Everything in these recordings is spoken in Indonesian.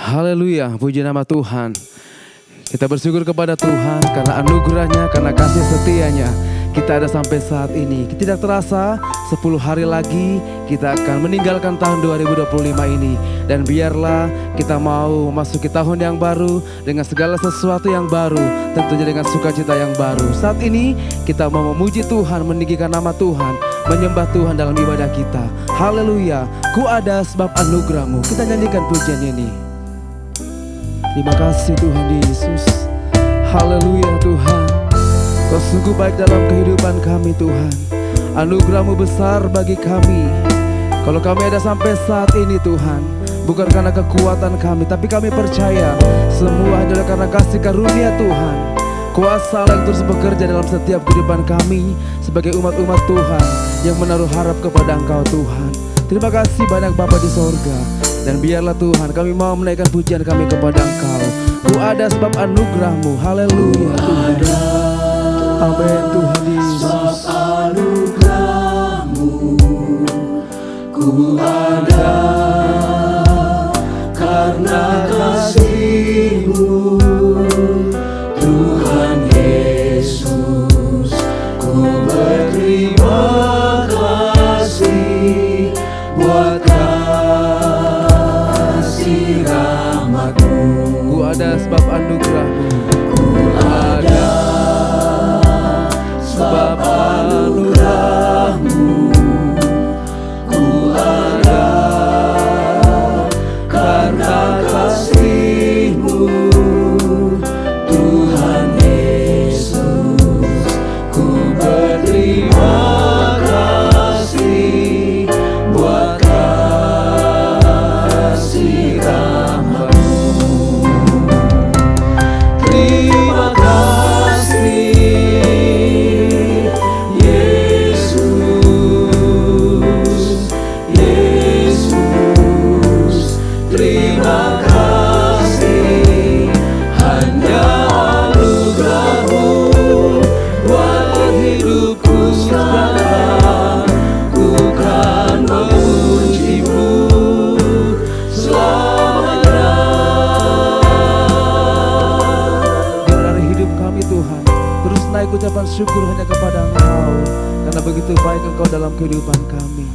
Haleluya, puji nama Tuhan. Kita bersyukur kepada Tuhan karena anugerahnya, karena kasih setianya. Kita ada sampai saat ini. Tidak terasa 10 hari lagi kita akan meninggalkan tahun 2025 ini. Dan biarlah kita mau memasuki tahun yang baru dengan segala sesuatu yang baru. Tentunya dengan sukacita yang baru. Saat ini kita mau memuji Tuhan, meninggikan nama Tuhan, menyembah Tuhan dalam ibadah kita. Haleluya, ku ada sebab anugerahmu. Kita nyanyikan pujian ini. Terima kasih Tuhan Yesus. Haleluya Tuhan. Kau sungguh baik dalam kehidupan kami Tuhan. Anugerah-Mu besar bagi kami. Kalau kami ada sampai saat ini Tuhan, bukan karena kekuatan kami, tapi kami percaya semua adalah karena kasih karunia Tuhan. Kuasa Allah yang terus bekerja dalam setiap kehidupan kami sebagai umat-umat Tuhan yang menaruh harap kepada Engkau Tuhan. Terima kasih banyak Bapa di sorga. Dan biarlah Tuhan kami mau menaikkan pujian kami kepada Engkau. Ku ada sebab anugerah-Mu. Haleluya Tuhan. Amin Tuhan Yesus. Anugerah-Mu ku ada karena kasih-Mu Tuhan Yesus. Ku berterima kasih buat kasih rahmat-Mu. Ku ada sebab anugerah-Mu. Ku ada sebab anugerah-Mu. Ku ada karena kasih-Mu Tuhan Yesus. Ku berterima kasih buat kasih rahmat-Mu. Terima kasih Yesus, Yesus. Terima kasih, hanya anugerah-Mu buat hidupku sekarang. Ku kan memuji-Mu selamanya. Dari hidup kami Tuhan, terus naik ucapan syukur hanya kepada Engkau, karena begitu baik Engkau dalam kehidupan kami.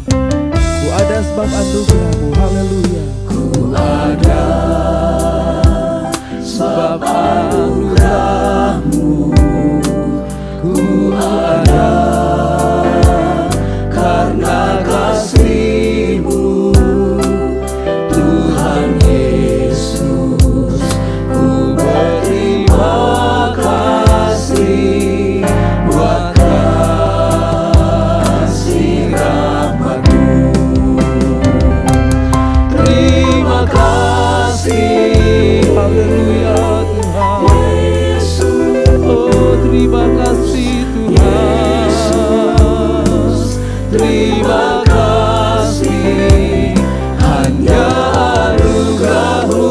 Ku ada sebab anugerah-Mu. Haleluya. Ku ada sebab anugerah-Mu. Ku ada karena kasih-Mu Tuhan Yesus. Ku berterima kasih buat kasih rahmat-Mu. Terima kasih, Haleluya Tuhan. Yesus. Oh terima kasih Tuhan. Terima kasih, hanya anugerah-Mu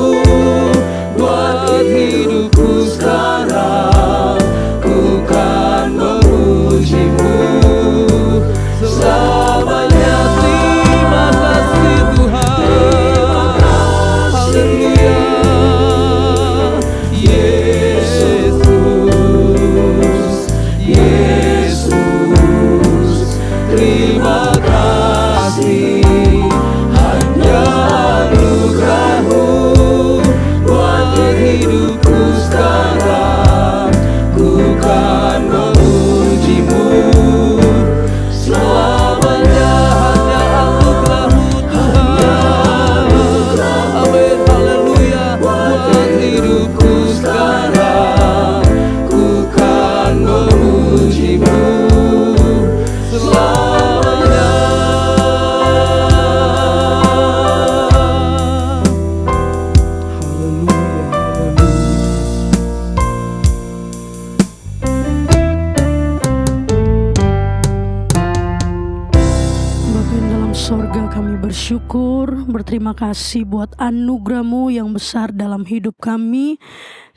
buat hidupku sekarang. Ku kan memuji-Mu selamanya. Terima kasih Tuhan. Terima kasih Yesus, Yesus. Terima kasih, hanya anugerah-Mu buat hidupku sekarang. Ku kan memuji-Mu selamanya. Hanya anugerah-Mu Tuhan. Amin, haleluya. Buat hidupku sekarang. Ku kan memuji-Mu selamanya. Haleluya, haleluya. Bapa yang dalam sorga, kami bersyukur, berterima kasih buat anugerah-Mu yang besar dalam hidup kami.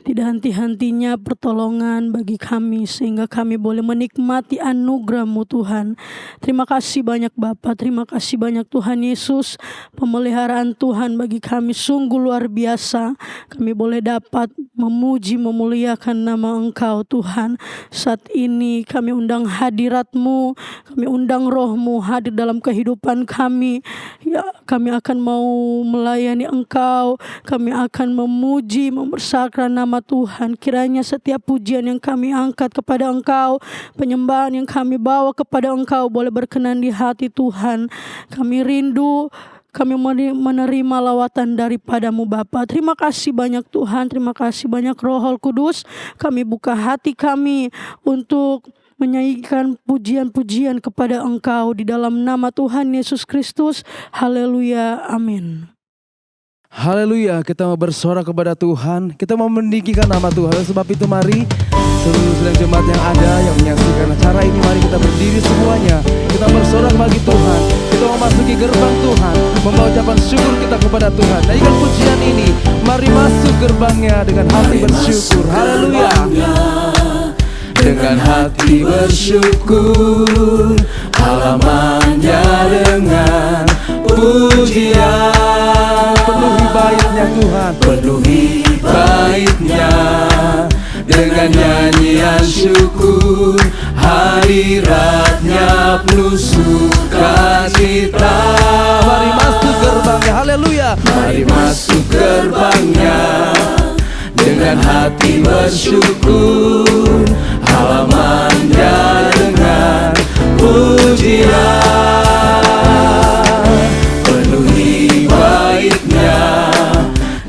tidak henti-hentinya pertolongan bagi kami, sehingga kami boleh menikmati anugerah-Mu Tuhan. Terima kasih banyak Bapa, terima kasih banyak Tuhan Yesus. Pemeliharaan Tuhan bagi kami sungguh luar biasa. Kami boleh dapat memuji, memuliakan nama Engkau Tuhan. Saat ini kami undang hadirat-Mu, kami undang Roh-Mu hadir dalam kehidupan kami. Ya, kami akan mau melayani Engkau, kami akan memuji, membesarkan nama Tuhan. Kiranya setiap pujian yang kami angkat kepada Engkau, penyembahan yang kami bawa kepada Engkau boleh berkenan di hati Tuhan. Kami rindu, kami menerima lawatan daripada-Mu Bapa. Terima kasih banyak Tuhan, terima kasih banyak Roh Kudus. Kami buka hati kami untuk menyanyikan pujian-pujian kepada Engkau di dalam nama Tuhan Yesus Kristus. Haleluya, amin. Haleluya, kita mau bersorak kepada Tuhan, kita mau meninggikan nama Tuhan. Oleh sebab itu mari seluruh sedang jemaat yang ada yang menyaksikan acara ini, mari kita berdiri semuanya. Kita bersorak bagi Tuhan, kita memasuki gerbang Tuhan, membawa ucapan syukur kita kepada Tuhan. Nyanyikan pujian ini, mari masuk gerbangnya dengan hati bersyukur. Haleluya. Dengan hati bersyukur, halamannya dengan pujian. Penuhi baitnya Tuhan, penuhi baitnya dengan nyanyian syukur. Hadiratnya penuh sukacita. Mari masuk gerbangnya, haleluya. Mari masuk gerbangnya dengan hati bersyukur, halamannya dengan pujian. Penuhi baitnya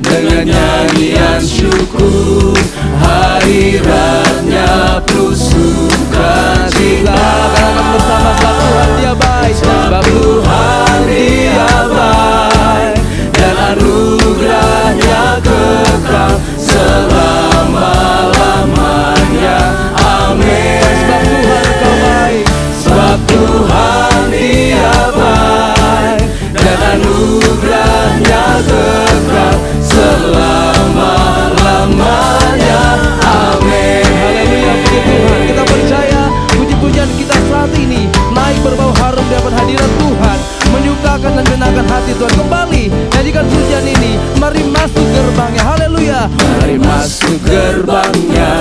dengan nyanyian syukur. Hadiratnya penuh sukacita. Katakan bersama, sebab Tuhan Dia baik, sebab Tuhan Dia baik, dan anugerahnya kekal selama-lamanya. Amin. Sebab Tuhan Engkau baik, sebab Tuhan Dia baik, dan anugerahnya kekal selama-lamanya. Amin. Haleluya, puji Tuhan. Kita percaya puji-pujian kita saat ini naik berbau harum di hadapan hadirat Tuhan, menyukakan dan menyenangkan hati Tuhan. Kembali nyanyikan pujian ini, mari masuk gerbangnya. Haleluya. Mari masuk gerbangnya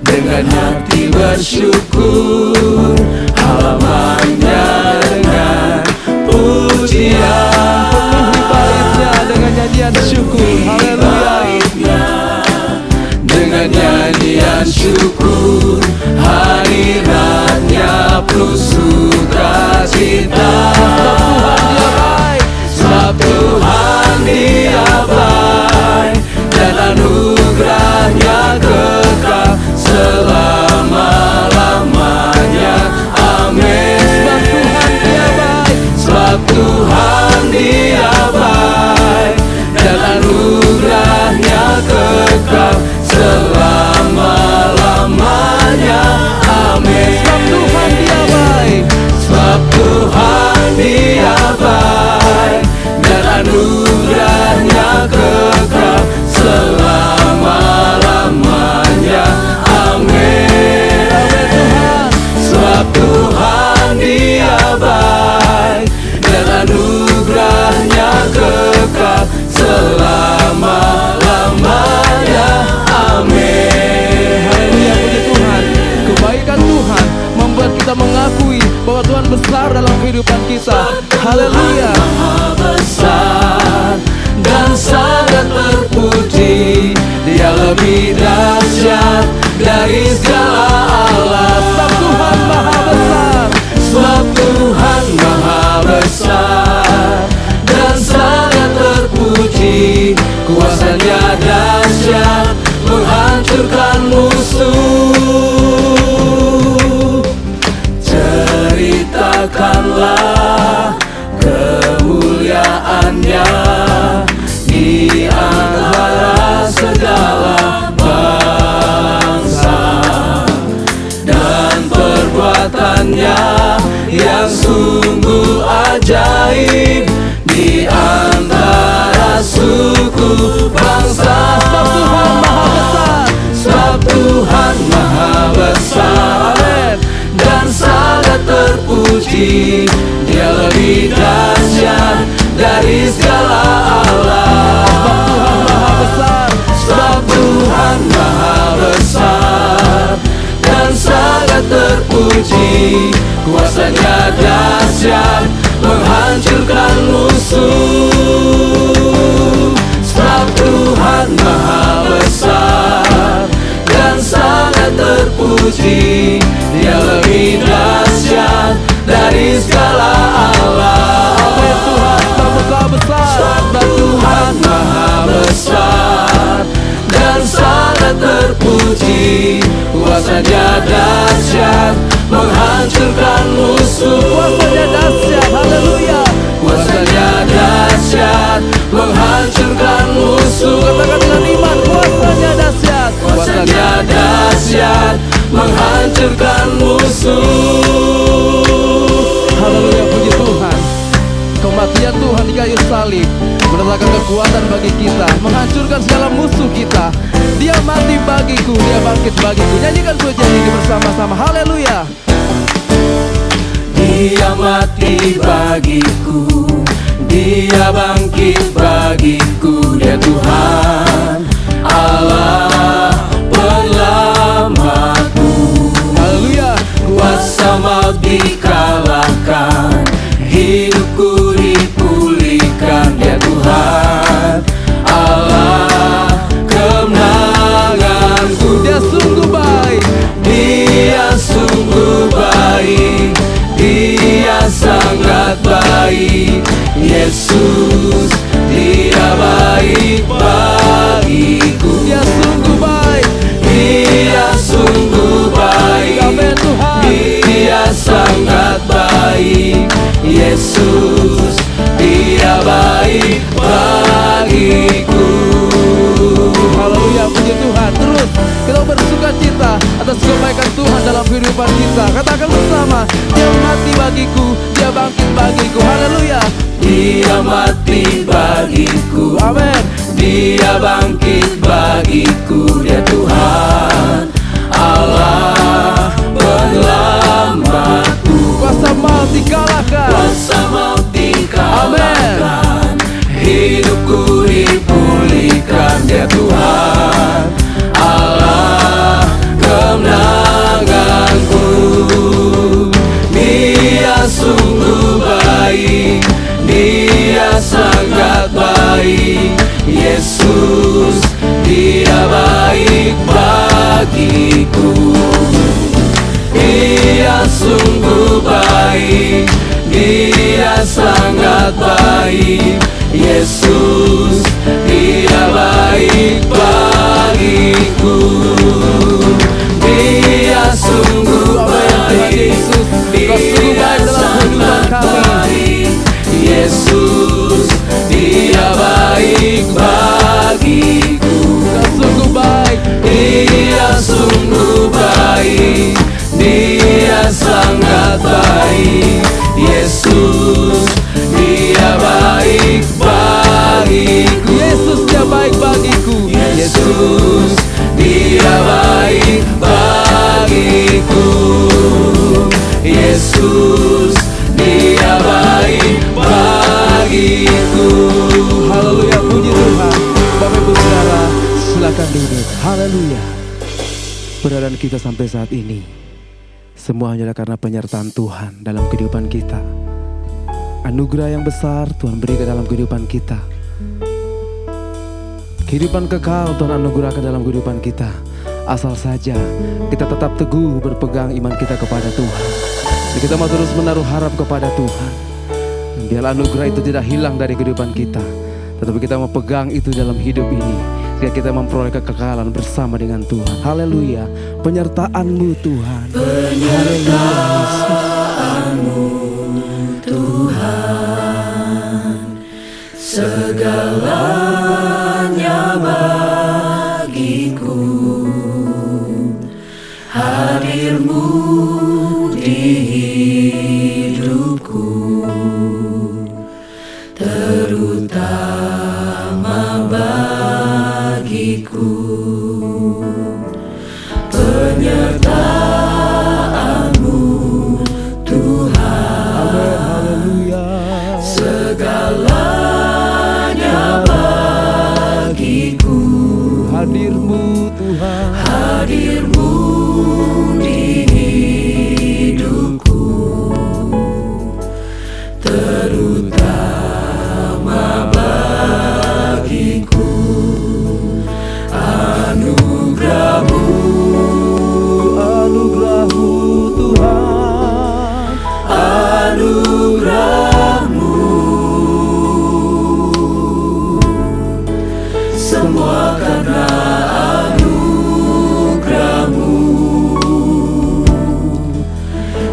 dengan hati bersyukur, halamannya dengan pujian. Penuhi baitnya dengan nyanyian syukur. Haleluya. Dengan nyanyian syukur, hadiratnya penuh sukacita. Sebab Tuhan Dia baik, dan anugerahnya kekal selama-lamanya. Amin. Sebab Tuhan Dia baik, dan anugerahnya kekal selama-lamanya. Amin. Sebab Tuhan Dia baik, dan anugerahnya kekal selama-lamanya. Amin. Sebab Tuhan Dia baik, dan anugerahnya kekal selama-lamanya. Amin. Haleluya, puji Tuhan. Kebaikan Tuhan membuat kita mengakui bahwa Tuhan besar dalam kehidupan kita. Haleluya. Maha besar dan sangat terpuji, Dia lebih dahsyat dari segala Allah. Sebab Tuhan maha besar, sebab Tuhan maha besar dan sangat terpuji. Kuasanya dahsyat menghancurkan musuh. Ceritakanlah kemuliaannya di antara segala bangsa, dan perbuatannya yang sungguh ajaib di antara suku bangsa. Sebab Tuhan maha terpuji, Dia lebih dahsyat dari segala alam. Sebab Tuhan maha besar dan sangat terpuji, kuasanya dahsyat menghancurkan musuh. Sebab Tuhan maha besar dan sangat terpuji, Dia lebih dahsyat dari segala alam. Sebab Tuhan maha besar dan sangat terpuji, kuasanya dahsyat menghancurkan musuh. Kuasanya dahsyat, haleluya. Kuasanya dahsyat menghancurkan musuh. Katakan dengan iman, kuasanya dahsyat. Kuasanya dahsyat menghancurkan musuh. Haleluya, puji Tuhan. Kematian Tuhan di kayu salib mendatangkan kekuatan bagi kita, menghancurkan segala musuh kita. Dia mati bagiku, Dia bangkit bagiku. Nyanyikan pujian ini bersama-sama, haleluya. Dia mati bagiku, Dia bangkit bagiku. Dia Tuhan Allah penyelamatku. Haleluya. Kuasa maut dikalahkan, hidupku dipulihkan. Dia Tuhan Allah kemenanganku. Dia sungguh baik, Dia sungguh baik, Dia sangat baik. Yesus, Dia baik bagiku. Dia sungguh baik. Dia sungguh baik, Amin Tuhan. Dia sangat baik. Yesus, Dia baik bagiku. Haleluya, puji Tuhan. Terus kita bersuka cita atas kebaikan Tuhan dalam kehidupan kita. Katakan bersama, Dia mati bagiku, Dia bangkit bagiku. Haleluya. Dia mati bagiku, Amin. Dia bangkit bagiku. Dia Tuhan Allah penyelamatku. Kuasa maut dikalahkan. Kuasa maut dikalahkan, hidupku dipulihkan. Dia Tuhan Allah kemenanganku. Dia sungguh baik, Dia sangat baik. Yesus, Dia baik bagiku. Dia sungguh baik, Dia sangat baik. Yesus, Dia baik bagiku. Dia sungguh baik, Dia sangat baik. Yesus, Dia baik bagiku. Sungguh baik. Dia sungguh baik, Dia sangat baik. Yesus, Dia baik bagiku. Yesus, Dia baik bagiku. Yesus, Dia baik bagiku. Yesus, Dia baik bagiku. Haleluya, puji Tuhan. Bapak Ibu Saudara, silakan duduk. Haleluya. Keberadaan kita sampai saat ini semua hanyalah karena penyertaan Tuhan dalam kehidupan kita. Anugerah yang besar Tuhan berikan dalam kehidupan kita. Kehidupan kekal Tuhan anugerahkan dalam kehidupan kita. Asal saja kita tetap teguh berpegang iman kita kepada Tuhan. Dan kita mau terus menaruh harap kepada Tuhan. Biarlah anugerah itu tidak hilang dari kehidupan kita, tetapi kita mau pegang itu dalam hidup ini, sehingga kita memperoleh kekekalan bersama dengan Tuhan. Haleluya. Penyertaan-Mu Tuhan. Penyertaan-Mu Tuhan, segalanya bagiku. Hadir-Mu di hidupku, terutama bagiku. Penyertaan-Mu Tuhan, hadirmu Tuhan. hadirmu di hidupku, terutama bagiku. Anugerahmu, Anugerahmu Tuhan. anugerahmu, semua karena anugerahmu,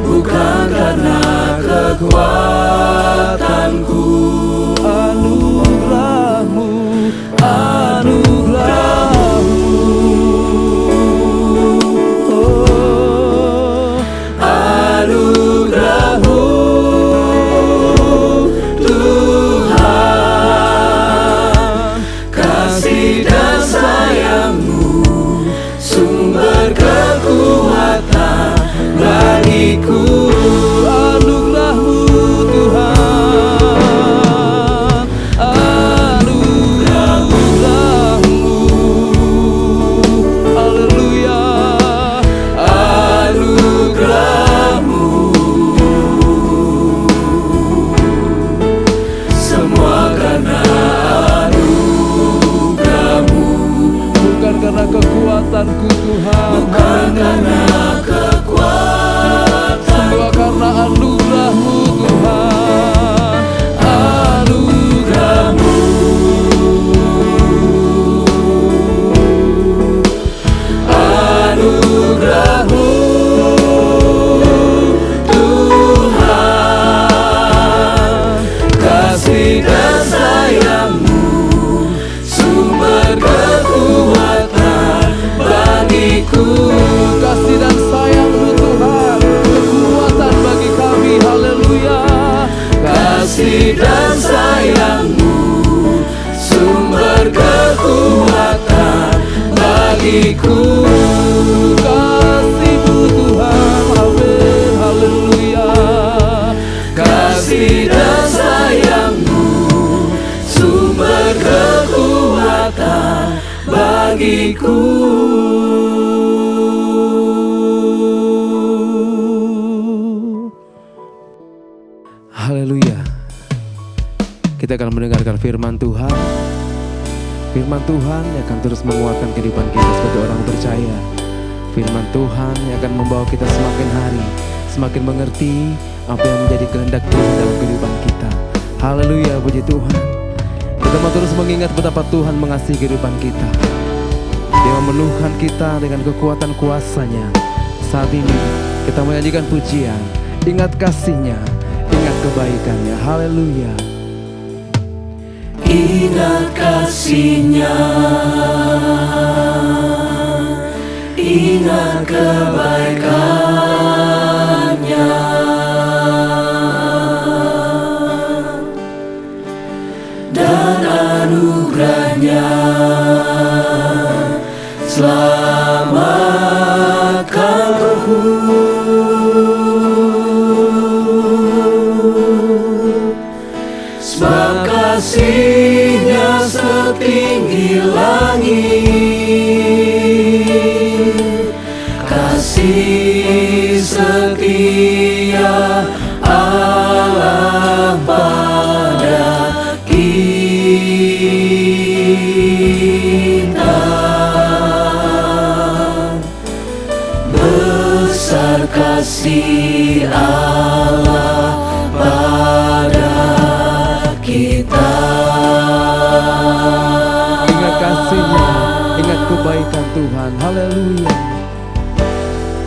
bukan karena kekuatanku. Anugerahmu, anugerahmu, oh, Anugerahmu Tuhan, kasih dan sayangmu, sumber kekuatan bagiku. anugerahmu Tuhan. Anugerahmu, haleluya. Anugerahmu, semua karena anugerahmu, Bukan karena kekuatanku Tuhan, bukan karena kekuatan. semua karena anugerahmu Tuhan. Anugerahmu, anugerahmu Tuhan, kasih dan sayangmu, sumber kekuatan bagiku. Kasih dan sayangmu Tuhan, kekuatan bagi kami, haleluya. Kasih dan sayangmu, sumber kekuatan bagiku. Kasihmu Tuhan, amin, haleluya. Kasih dan sayangmu, sumber kekuatan bagiku. Haleluya. Kita akan mendengarkan firman Tuhan. Firman Tuhan yang akan terus menguatkan kehidupan kita sebagai orang percaya. Firman Tuhan yang akan membawa kita semakin hari semakin mengerti apa yang menjadi kehendak Tuhan dalam kehidupan kita. Haleluya, puji Tuhan. Kita mau terus mengingat betapa Tuhan mengasihi kehidupan kita. Dia memenuhkan kita dengan kekuatan kuasa-Nya. Saat ini kita menyanyikan pujian, ingat kasih-Nya, ingat kebaikan-Nya. Haleluya. Ingat kasih-Nya, ingat kebaikan-Nya, dan anugerah-Nya selamatkanku. Sebab kasih-Nya setinggi langit, kasih setia Allah pada kita. Besar kasih Allah pada kita. Ingat kasih-Nya, ingat kebaikan Tuhan. Haleluya.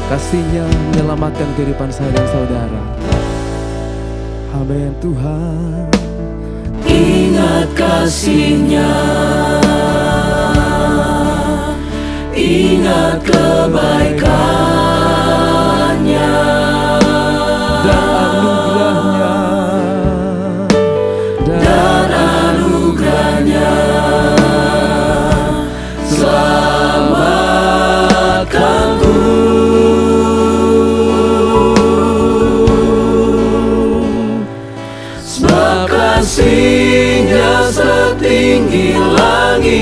Kasih-Nya menyelamatkan kehidupan saya dan saudara. Amin Tuhan. Ingat kasih-Nya, ingat kebaikan-Nya, Dan anugerah-Nya, dan anugerah-Nya selamatkanku. Sebab kasih-Nya setinggi langit,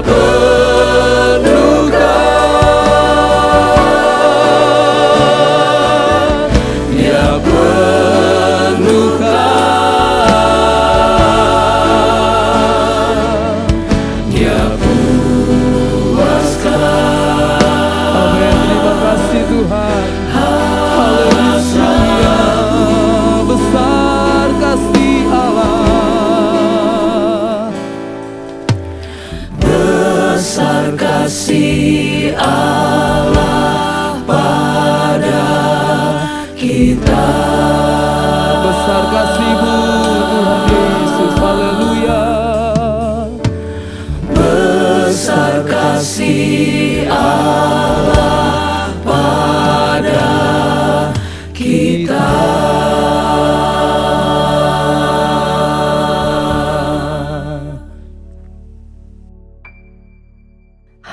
penuhkan, Dia penuhkan, Dia puaskan. Amin. Terima kasih Tuhan. Haleluya. Besar kasih Allah. Besar kasih Allah pada kita. Besar kasih-Mu Tuhan Yesus. Haleluya. Besar kasih Allah pada kita.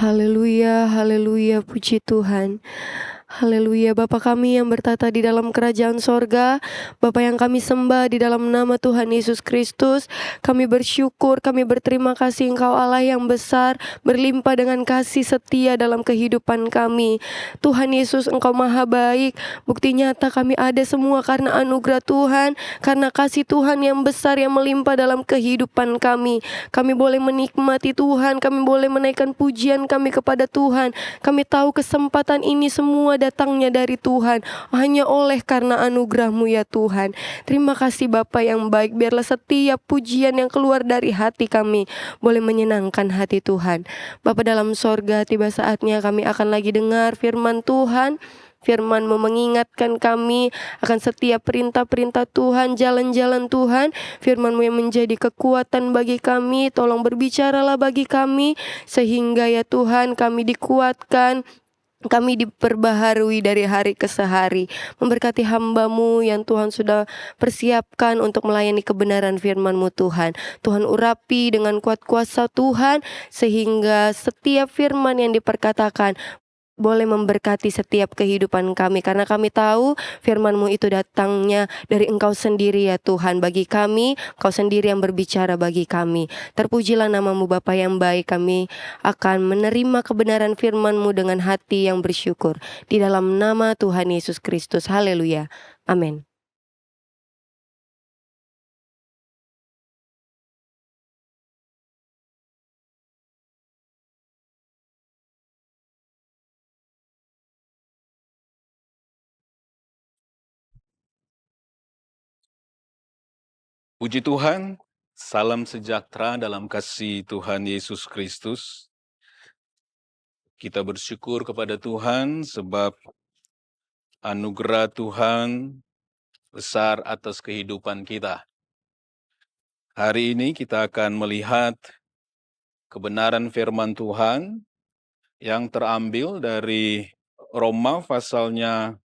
Haleluya, haleluya, puji Tuhan. Haleluya, Bapa kami yang bertata di dalam kerajaan sorga, Bapa yang kami sembah di dalam nama Tuhan Yesus Kristus. Kami bersyukur, kami berterima kasih Engkau Allah yang besar, berlimpah dengan kasih setia dalam kehidupan kami. Tuhan Yesus, Engkau maha baik. Bukti nyata kami ada semua karena anugerah Tuhan, karena kasih Tuhan yang besar yang melimpah dalam kehidupan kami. Kami boleh menikmati Tuhan, kami boleh menaikkan pujian kami kepada Tuhan. Kami tahu kesempatan ini semua datangnya dari Tuhan, hanya oleh karena anugerah-Mu ya Tuhan. Terima kasih Bapa yang baik, biarlah setiap pujian yang keluar dari hati kami boleh menyenangkan hati Tuhan. Bapa dalam sorga, tiba saatnya kami akan lagi dengar firman Tuhan. Firman-Mu mengingatkan kami akan setiap perintah-perintah Tuhan, jalan-jalan Tuhan. Firman-Mu yang menjadi kekuatan bagi kami, tolong berbicaralah bagi kami, sehingga ya Tuhan kami dikuatkan, kami diperbaharui dari hari ke hari. Memberkati hamba-Mu yang Tuhan sudah persiapkan untuk melayani kebenaran firman-Mu Tuhan. Tuhan urapi dengan kuat kuasa Tuhan, sehingga setiap firman yang diperkatakan boleh memberkati setiap kehidupan kami. Karena kami tahu firman-Mu itu datangnya dari Engkau sendiri ya Tuhan. Bagi kami, Engkau sendiri yang berbicara bagi kami. Terpujilah nama-Mu Bapa yang baik. Kami akan menerima kebenaran firman-Mu dengan hati yang bersyukur. Di dalam nama Tuhan Yesus Kristus. Haleluya. Amin. Puji Tuhan, salam sejahtera dalam kasih Tuhan Yesus Kristus. Kita bersyukur kepada Tuhan sebab anugerah Tuhan besar atas kehidupan kita. Hari ini kita akan melihat kebenaran firman Tuhan yang terambil dari Roma pasalnya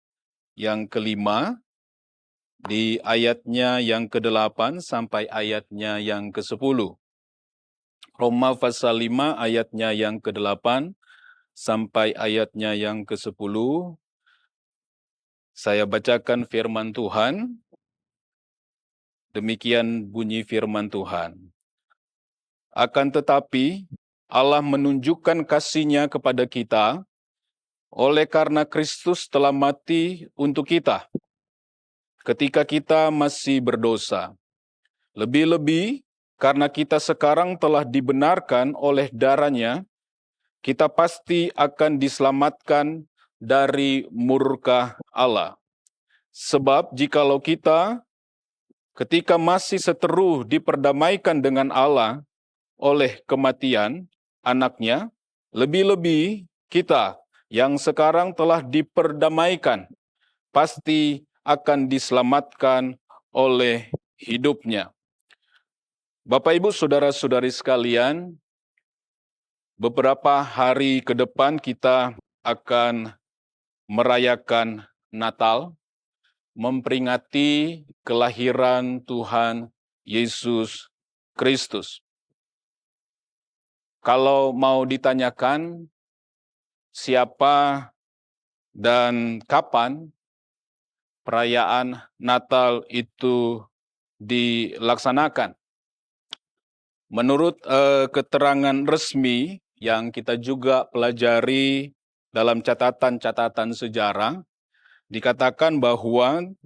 yang kelima, di ayatnya yang ke-8 sampai ayatnya yang ke-10. Roma pasal 5 ayatnya yang ke-8 sampai ayatnya yang ke-10. Saya bacakan firman Tuhan. Demikian bunyi firman Tuhan. Akan tetapi Allah menunjukkan kasih-Nya kepada kita oleh karena Kristus telah mati untuk kita ketika kita masih berdosa. Lebih-lebih karena kita sekarang telah dibenarkan oleh darah-Nya, kita pasti akan diselamatkan dari murka Allah. Sebab jikalau kita ketika masih seteru diperdamaikan dengan Allah oleh kematian anak-Nya, lebih-lebih kita yang sekarang telah diperdamaikan pasti akan diselamatkan oleh hidupnya. Bapak, Ibu, Saudara-saudari sekalian, beberapa hari ke depan kita akan merayakan Natal, memperingati kelahiran Tuhan Yesus Kristus. Kalau mau ditanyakan siapa dan kapan perayaan Natal itu dilaksanakan, menurut keterangan resmi yang kita juga pelajari dalam catatan-catatan sejarah, dikatakan bahwa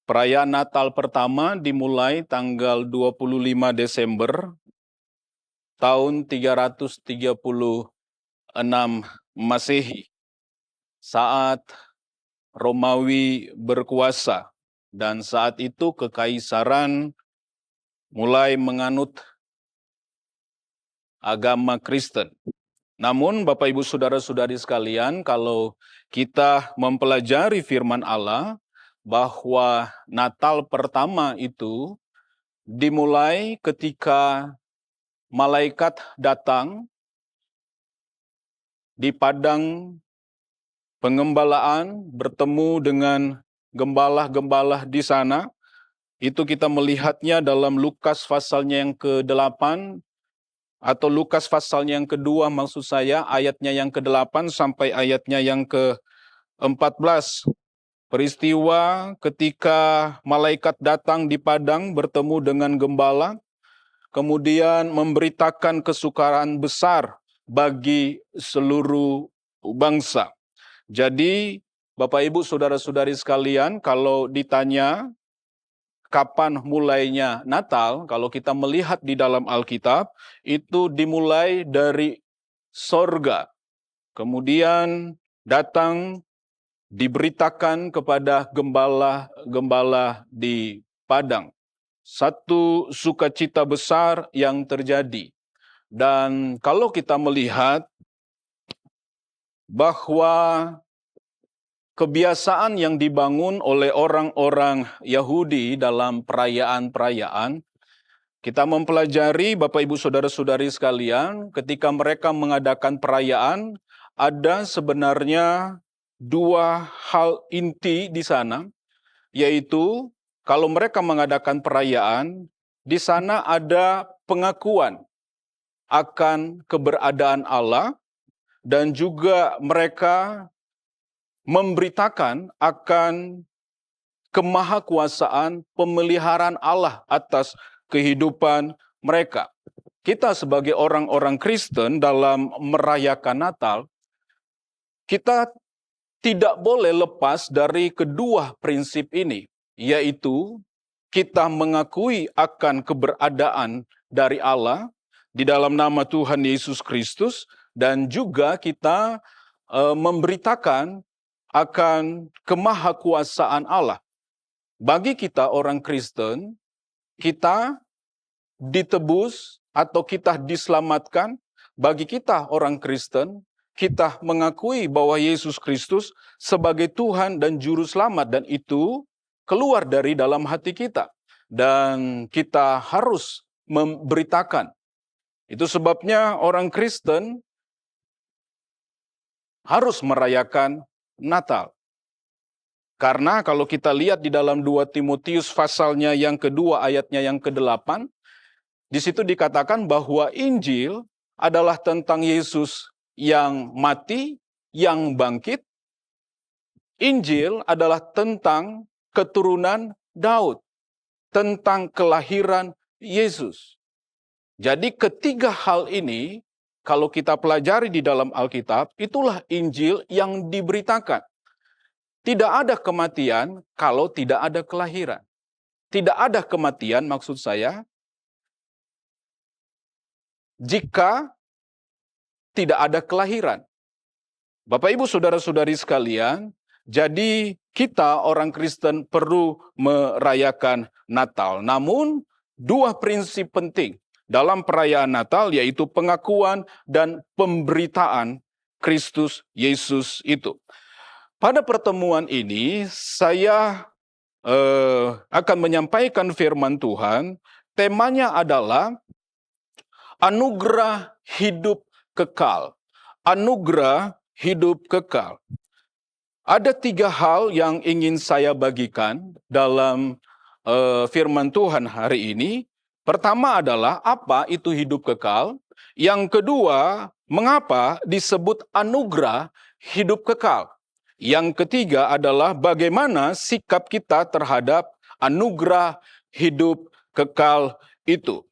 perayaan Natal pertama dimulai tanggal 25 Desember tahun 336 Masehi saat Romawi berkuasa, dan saat itu kekaisaran mulai menganut agama Kristen. Namun Bapak Ibu Saudara-saudari sekalian, kalau kita mempelajari firman Allah bahwa Natal pertama itu dimulai ketika malaikat datang di padang pengembalaan bertemu dengan gembala-gembala di sana. Itu kita melihatnya dalam Lukas pasalnya yang ke-8 atau Lukas pasalnya yang kedua, maksud saya ayatnya yang ke-8 sampai ayatnya yang ke-14. Peristiwa ketika malaikat datang di padang bertemu dengan gembala, kemudian memberitakan kesukaran besar bagi seluruh bangsa. Jadi Bapak Ibu Saudara-saudari sekalian, kalau ditanya kapan mulainya Natal, kalau kita melihat di dalam Alkitab, itu dimulai dari sorga. Kemudian datang diberitakan kepada gembala-gembala di padang. Satu sukacita besar yang terjadi. Dan kalau kita melihat bahwa kebiasaan yang dibangun oleh orang-orang Yahudi dalam perayaan-perayaan, kita mempelajari Bapak Ibu Saudara-saudari sekalian, ketika mereka mengadakan perayaan, ada sebenarnya dua hal inti di sana, yaitu kalau mereka mengadakan perayaan, di sana ada pengakuan akan keberadaan Allah, dan juga mereka memberitakan akan kemahakuasaan pemeliharaan Allah atas kehidupan mereka. Kita sebagai orang-orang Kristen dalam merayakan Natal, kita tidak boleh lepas dari kedua prinsip ini, yaitu kita mengakui akan keberadaan dari Allah di dalam nama Tuhan Yesus Kristus, dan juga kita memberitakan akan kemahakuasaan Allah. Bagi kita orang Kristen, kita ditebus atau kita diselamatkan. Bagi kita orang Kristen, kita mengakui bahwa Yesus Kristus sebagai Tuhan dan Juru Selamat, dan itu keluar dari dalam hati kita. Dan kita harus memberitakan. Itu sebabnya orang Kristen harus merayakan Natal. Karena kalau kita lihat di dalam 2 Timotius pasalnya yang kedua ayatnya yang ke-8, di situ dikatakan bahwa Injil adalah tentang Yesus yang mati, yang bangkit. Injil adalah tentang keturunan Daud, tentang kelahiran Yesus. Jadi ketiga hal ini, kalau kita pelajari di dalam Alkitab, itulah Injil yang diberitakan. Tidak ada kematian kalau tidak ada kelahiran. Tidak ada kematian, maksud saya, jika tidak ada kelahiran. Bapak Ibu Saudara-saudari sekalian, jadi kita orang Kristen perlu merayakan Natal. Namun, dua prinsip penting dalam perayaan Natal, yaitu pengakuan dan pemberitaan Kristus Yesus itu. Pada pertemuan ini, saya akan menyampaikan firman Tuhan. Temanya adalah anugerah hidup kekal. Anugerah hidup kekal. Ada 3 hal yang ingin saya bagikan dalam firman Tuhan hari ini. Pertama adalah apa itu hidup kekal. Yang kedua, mengapa disebut anugerah hidup kekal. Yang ketiga adalah bagaimana sikap kita terhadap anugerah hidup kekal itu.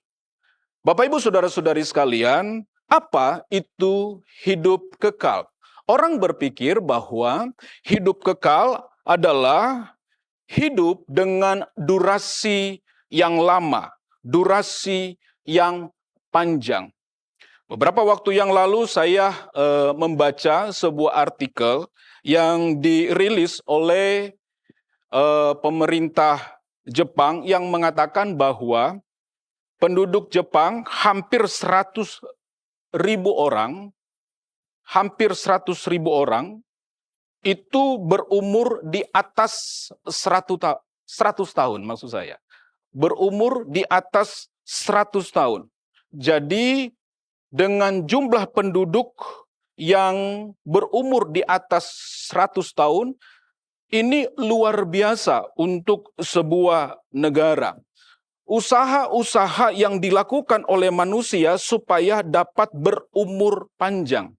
Bapak Ibu Saudara-saudari sekalian, Apa itu hidup kekal? Orang berpikir bahwa hidup kekal adalah hidup dengan durasi yang lama, durasi yang panjang. Beberapa waktu yang lalu saya membaca sebuah artikel yang dirilis oleh pemerintah Jepang yang mengatakan bahwa penduduk Jepang hampir 100.000 orang, itu berumur di atas 100 tahun maksud saya. Berumur di atas 100 tahun. Jadi dengan jumlah penduduk yang berumur di atas 100 tahun, ini luar biasa untuk sebuah negara. Usaha-usaha yang dilakukan oleh manusia supaya dapat berumur panjang.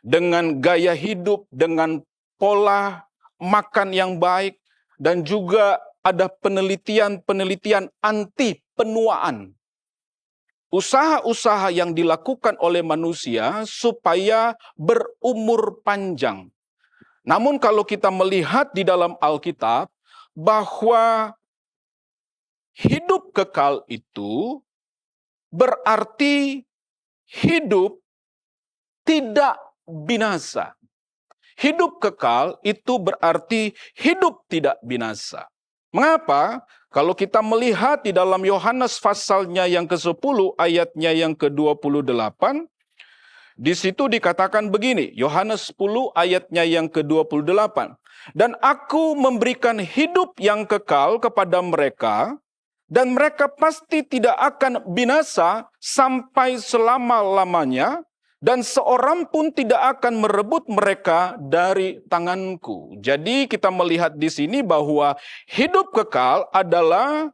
Dengan gaya hidup, dengan pola makan yang baik, dan juga ada penelitian-penelitian anti penuaan. Usaha-usaha yang dilakukan oleh manusia supaya berumur panjang. Namun kalau kita melihat di dalam Alkitab bahwa hidup kekal itu berarti hidup tidak binasa. Hidup kekal itu berarti hidup tidak binasa. Mengapa? Kalau kita melihat di dalam Yohanes pasalnya yang ke-10 ayatnya yang ke-28, di situ dikatakan begini, Yohanes 10 ayatnya yang ke-28. Dan aku memberikan hidup yang kekal kepada mereka, dan mereka pasti tidak akan binasa sampai selama-lamanya, dan seorang pun tidak akan merebut mereka dari tanganku. Jadi kita melihat di sini bahwa hidup kekal adalah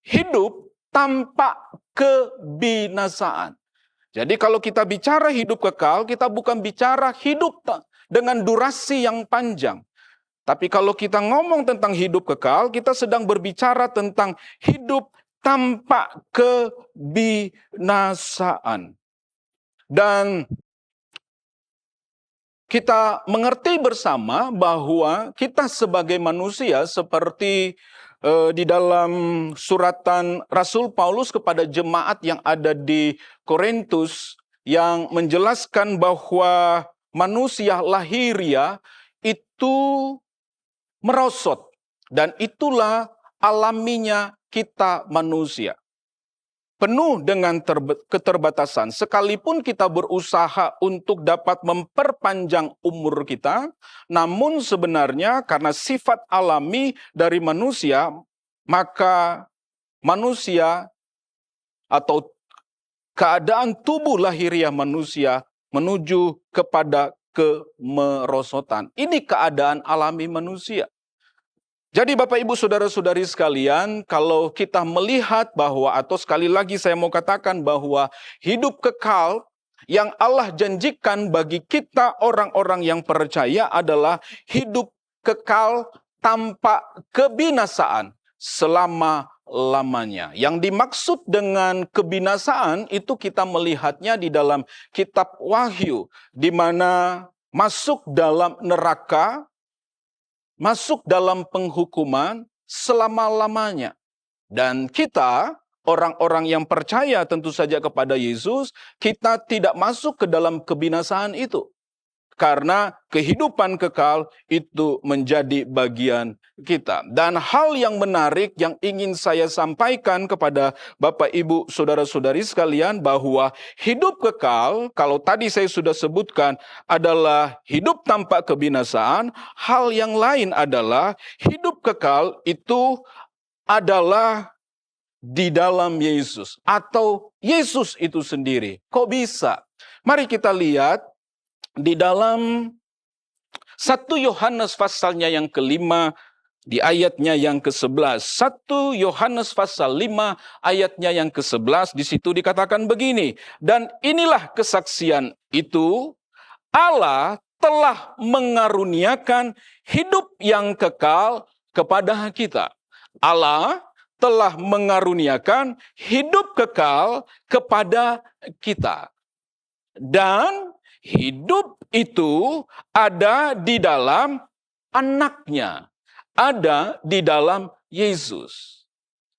hidup tanpa kebinasaan. Jadi kalau kita bicara hidup kekal, kita bukan bicara hidup dengan durasi yang panjang. Tapi kalau kita ngomong tentang hidup kekal, kita sedang berbicara tentang hidup tanpa kebinasaan. Dan kita mengerti bersama bahwa kita sebagai manusia seperti di dalam suratan Rasul Paulus kepada jemaat yang ada di Korintus yang menjelaskan bahwa manusia lahiria itu merosot. Dan itulah alaminya kita manusia. Penuh dengan keterbatasan. Sekalipun kita berusaha untuk dapat memperpanjang umur kita, namun sebenarnya karena sifat alami dari manusia, maka manusia atau keadaan tubuh lahiriah manusia menuju kepada kemerosotan. Ini keadaan alami manusia. Jadi Bapak Ibu Saudara-saudari sekalian, kalau kita melihat bahwa, atau sekali lagi saya mau katakan bahwa hidup kekal yang Allah janjikan bagi kita orang-orang yang percaya adalah hidup kekal tanpa kebinasaan selama-lamanya. Yang dimaksud dengan kebinasaan itu kita melihatnya di dalam kitab Wahyu, di mana masuk dalam neraka, masuk dalam penghukuman selama-lamanya. Dan kita, orang-orang yang percaya tentu saja kepada Yesus, kita tidak masuk ke dalam kebinasaan itu. Karena kehidupan kekal itu menjadi bagian kita. Dan hal yang menarik yang ingin saya sampaikan kepada Bapak Ibu Saudara-saudari sekalian bahwa hidup kekal, kalau tadi saya sudah sebutkan adalah hidup tanpa kebinasaan, hal yang lain adalah hidup kekal itu adalah di dalam Yesus atau Yesus itu sendiri. Kok bisa? Mari kita lihat di dalam 1 Yohanes pasalnya yang ke-5 di ayatnya yang ke-11. 1 Yohanes pasal 5 ayatnya yang ke-11 di situ dikatakan begini, dan inilah kesaksian itu, Allah telah mengaruniakan hidup yang kekal kepada kita. Allah telah mengaruniakan hidup kekal kepada kita. dan hidup itu ada di dalam anaknya, ada di dalam Yesus.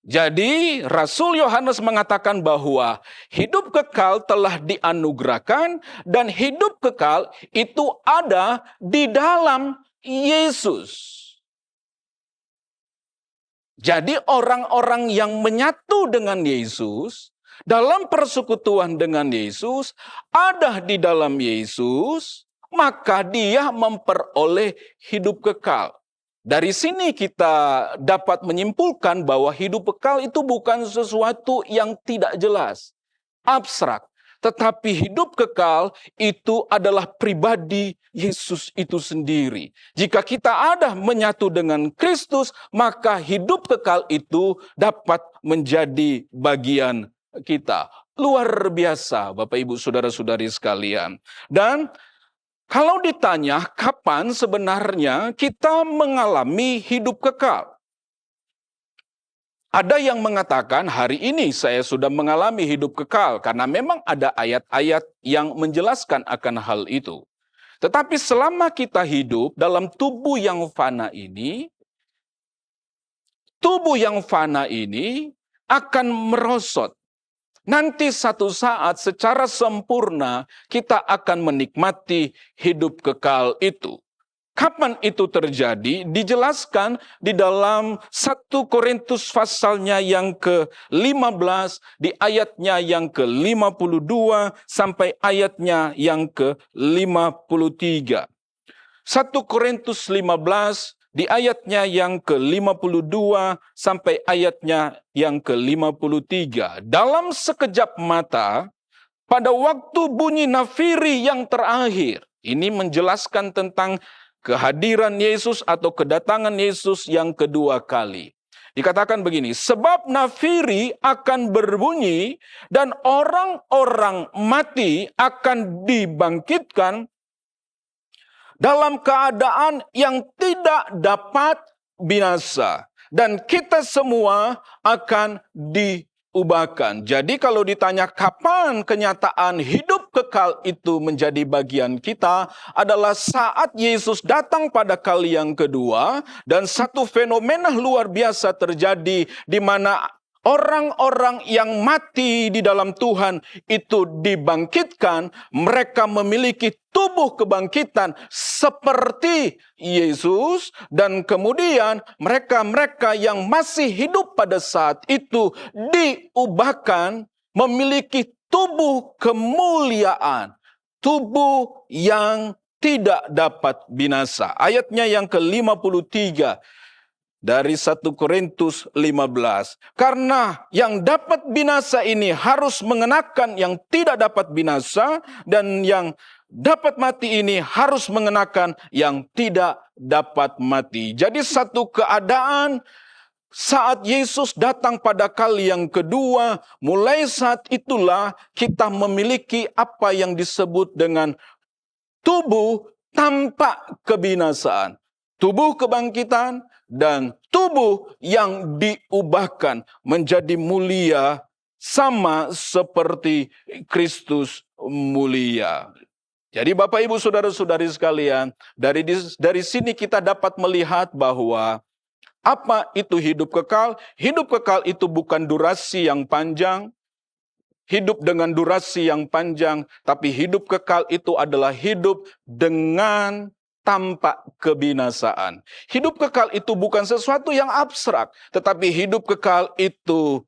Jadi Rasul Yohanes mengatakan bahwa hidup kekal telah dianugerahkan dan hidup kekal itu ada di dalam Yesus. Jadi orang-orang yang menyatu dengan Yesus, dalam persekutuan dengan Yesus, ada di dalam Yesus, maka dia memperoleh hidup kekal. Dari sini kita dapat menyimpulkan bahwa hidup kekal itu bukan sesuatu yang tidak jelas, abstrak. Tetapi hidup kekal itu adalah pribadi Yesus itu sendiri. Jika kita ada menyatu dengan Kristus, maka hidup kekal itu dapat menjadi bagian kita. Luar biasa, Bapak Ibu Saudara-saudari sekalian. Dan kalau ditanya kapan sebenarnya kita mengalami hidup kekal? Ada yang mengatakan hari ini saya sudah mengalami hidup kekal karena memang ada ayat-ayat yang menjelaskan akan hal itu. Tetapi selama kita hidup dalam tubuh yang fana ini akan merosot. Nanti satu saat secara sempurna kita akan menikmati hidup kekal itu. Kapan itu terjadi? Dijelaskan di dalam 1 Korintus pasalnya yang ke-15, di ayatnya yang ke-52 sampai ayatnya yang ke-53. 1 Korintus 15 di ayatnya yang ke-52 sampai ayatnya yang ke-53. Dalam sekejap mata, pada waktu bunyi nafiri yang terakhir, ini menjelaskan tentang kehadiran Yesus atau kedatangan Yesus yang kedua kali. Dikatakan begini, sebab nafiri akan berbunyi dan orang-orang mati akan dibangkitkan dalam keadaan yang tidak dapat binasa. Dan kita semua akan diubahkan. Jadi kalau ditanya kapan kenyataan hidup kekal itu menjadi bagian kita adalah saat Yesus datang pada kali yang kedua dan satu fenomena luar biasa terjadi di mana orang-orang yang mati di dalam Tuhan itu dibangkitkan, mereka memiliki tubuh kebangkitan seperti Yesus, dan kemudian mereka-mereka yang masih hidup pada saat itu diubahkan memiliki tubuh kemuliaan, tubuh yang tidak dapat binasa. Ayatnya yang ke-53. Dari 1 Korintus 15. Karena yang dapat binasa ini harus mengenakan yang tidak dapat binasa, dan yang dapat mati ini harus mengenakan yang tidak dapat mati. Jadi satu keadaan saat Yesus datang pada kali yang kedua, mulai saat itulah kita memiliki apa yang disebut dengan tubuh tanpa kebinasaan. Tubuh kebangkitan dan tubuh yang diubahkan menjadi mulia sama seperti Kristus mulia. Jadi Bapak Ibu Saudara-saudari sekalian, dari sini kita dapat melihat bahwa apa itu hidup kekal? Hidup kekal itu bukan durasi yang panjang, hidup dengan durasi yang panjang, tapi hidup kekal itu adalah hidup dengan tanpa kebinasaan. Hidup kekal itu bukan sesuatu yang abstrak, tetapi hidup kekal itu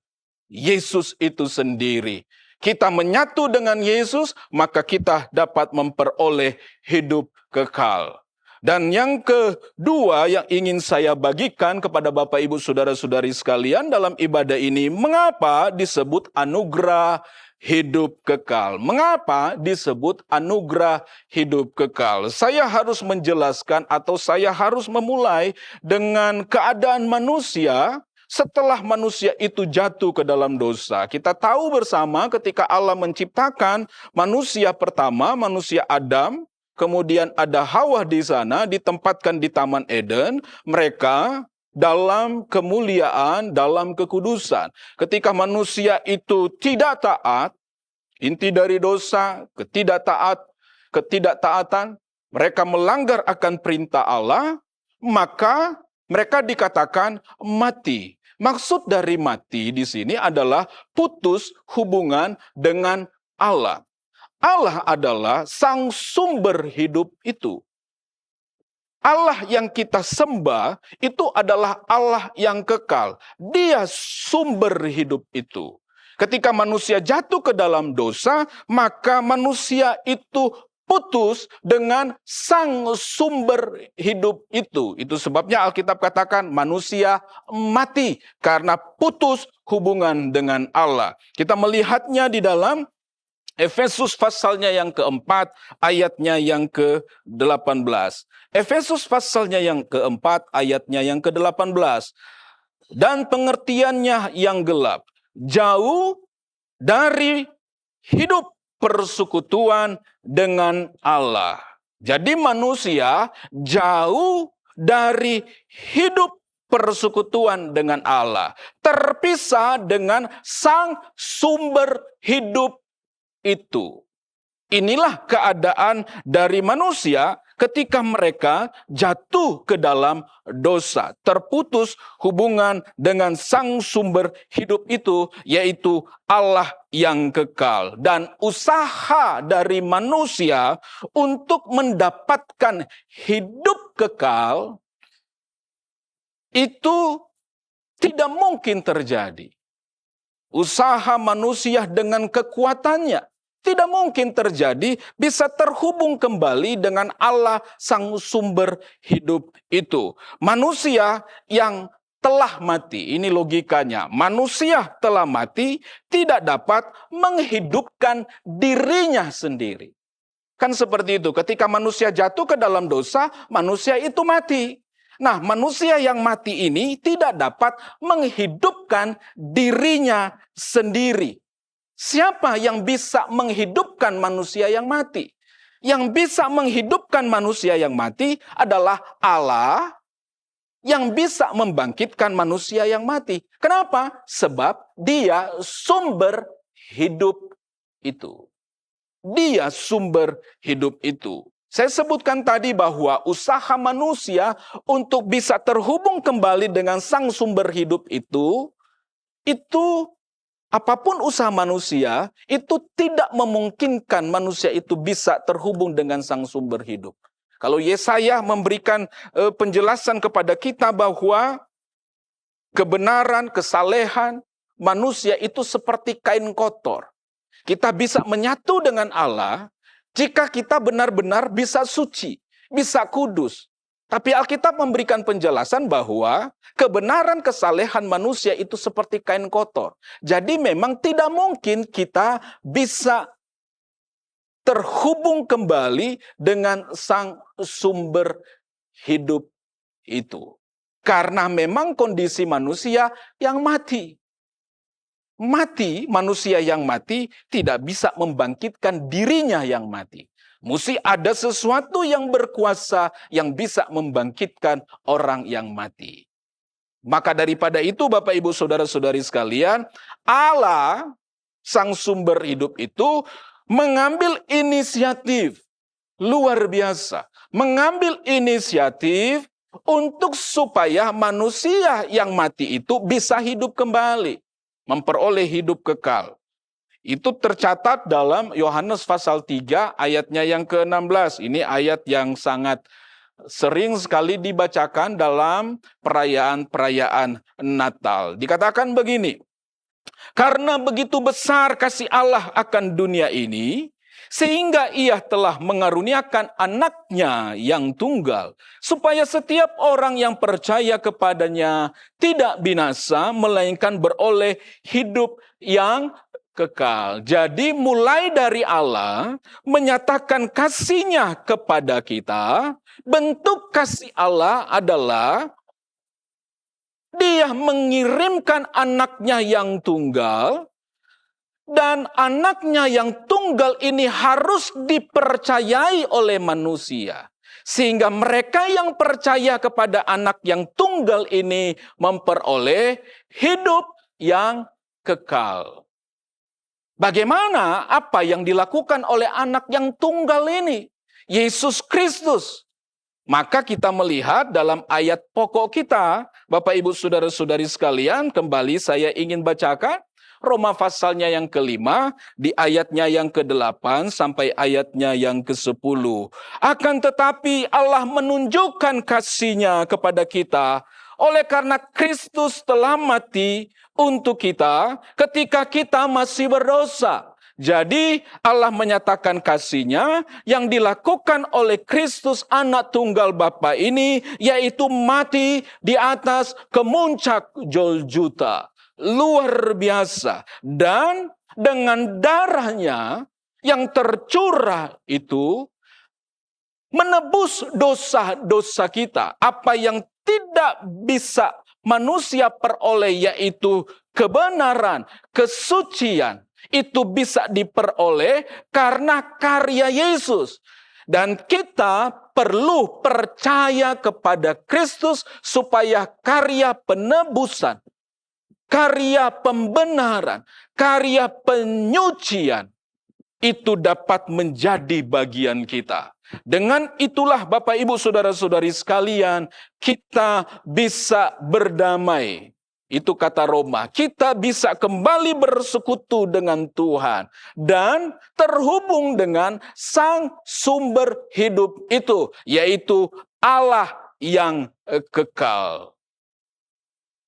Yesus itu sendiri. Kita menyatu dengan Yesus, maka kita dapat memperoleh hidup kekal. Dan yang kedua yang ingin saya bagikan kepada Bapak Ibu Saudara-saudari sekalian dalam ibadah ini, mengapa disebut anugerah hidup kekal? Mengapa disebut anugerah hidup kekal? Saya harus menjelaskan atau saya harus memulai dengan keadaan manusia setelah manusia itu jatuh ke dalam dosa. Kita tahu bersama ketika Allah menciptakan manusia pertama, manusia Adam, kemudian ada Hawa di sana, ditempatkan di Taman Eden, mereka dalam kemuliaan, dalam kekudusan. Ketika manusia itu tidak taat, Inti dari dosa, ketidaktaatan, mereka melanggar akan perintah Allah, maka mereka dikatakan mati. Maksud dari mati di sini adalah putus hubungan dengan Allah. Allah adalah sang sumber hidup itu. Allah yang kita sembah itu adalah Allah yang kekal. Dia sumber hidup itu. Ketika manusia jatuh ke dalam dosa, maka manusia itu putus dengan sang sumber hidup itu. Itu sebabnya Alkitab katakan manusia mati karena putus hubungan dengan Allah. Kita melihatnya di dalam Efesus pasalnya yang keempat, ayatnya yang ke-18. Efesus pasalnya yang keempat, ayatnya yang ke-18. Dan pengertiannya yang gelap, jauh dari hidup persekutuan dengan Allah. Jadi manusia jauh dari hidup persekutuan dengan Allah. Terpisah dengan sang sumber hidup itu. Inilah keadaan dari manusia ketika mereka jatuh ke dalam dosa, terputus hubungan dengan sang sumber hidup itu, yaitu Allah yang kekal. Dan usaha dari manusia untuk mendapatkan hidup kekal itu tidak mungkin terjadi. Usaha manusia dengan kekuatannya tidak mungkin terjadi, bisa terhubung kembali dengan Allah sang sumber hidup itu. Manusia yang telah mati, ini logikanya. Manusia telah mati tidak dapat menghidupkan dirinya sendiri. Kan seperti itu, ketika manusia jatuh ke dalam dosa, manusia itu mati. Nah, manusia yang mati ini tidak dapat menghidupkan dirinya sendiri. Siapa yang bisa menghidupkan manusia yang mati? Yang bisa menghidupkan manusia yang mati adalah Allah yang bisa membangkitkan manusia yang mati. Kenapa? Sebab dia sumber hidup itu. Dia sumber hidup itu. Saya sebutkan tadi bahwa usaha manusia untuk bisa terhubung kembali dengan sang sumber hidup itu apapun usaha manusia, itu tidak memungkinkan manusia itu bisa terhubung dengan sang sumber hidup. Kalau Yesaya memberikan penjelasan kepada kita bahwa kebenaran, kesalehan manusia itu seperti kain kotor. Kita bisa menyatu dengan Allah jika kita benar-benar bisa suci, bisa kudus. Tapi Alkitab memberikan penjelasan bahwa kebenaran kesalehan manusia itu seperti kain kotor. Jadi memang tidak mungkin kita bisa terhubung kembali dengan sang sumber hidup itu. Karena memang kondisi manusia yang mati. Manusia yang mati tidak bisa membangkitkan dirinya yang mati. Mesti ada sesuatu yang berkuasa yang bisa membangkitkan orang yang mati. Maka daripada itu Bapak Ibu Saudara-saudari sekalian, Allah sang sumber hidup itu mengambil inisiatif luar biasa. Mengambil inisiatif untuk supaya manusia yang mati itu bisa hidup kembali. Memperoleh hidup kekal. Itu tercatat dalam Yohanes pasal 3 ayatnya yang ke-16. Ini ayat yang sangat sering sekali dibacakan dalam perayaan-perayaan Natal. Dikatakan begini, karena begitu besar kasih Allah akan dunia ini, sehingga ia telah mengaruniakan anaknya yang tunggal, supaya setiap orang yang percaya kepadanya tidak binasa, melainkan beroleh hidup yang kekal. Jadi mulai dari Allah menyatakan kasih-Nya kepada kita, bentuk kasih Allah adalah Dia mengirimkan anaknya yang tunggal, dan anaknya yang tunggal ini harus dipercayai oleh manusia. Sehingga mereka yang percaya kepada anak yang tunggal ini memperoleh hidup yang kekal. Bagaimana apa yang dilakukan oleh anak yang tunggal ini, Yesus Kristus? Maka kita melihat dalam ayat pokok kita, Bapak Ibu Saudara-saudari sekalian, kembali saya ingin bacakan Roma pasalnya yang ke-5, di ayatnya yang ke-8 sampai ayatnya yang ke-10. Akan tetapi Allah menunjukkan kasih-Nya kepada kita, oleh karena Kristus telah mati untuk kita ketika kita masih berdosa. Jadi Allah menyatakan kasih-Nya yang dilakukan oleh Kristus anak tunggal Bapa ini, yaitu mati di atas kemuncak Golgota. Luar biasa. Dan dengan darah-Nya yang tercurah itu menebus dosa-dosa kita. Apa yang tidak bisa manusia peroleh, yaitu kebenaran, kesucian, itu bisa diperoleh karena karya Yesus. Dan kita perlu percaya kepada Kristus supaya karya penebusan, karya pembenaran, karya penyucian itu dapat menjadi bagian kita. Dengan itulah Bapak Ibu Saudara-saudari sekalian, kita bisa berdamai. Itu kata Roma, kita bisa kembali bersekutu dengan Tuhan dan terhubung dengan Sang Sumber hidup itu, yaitu Allah yang kekal.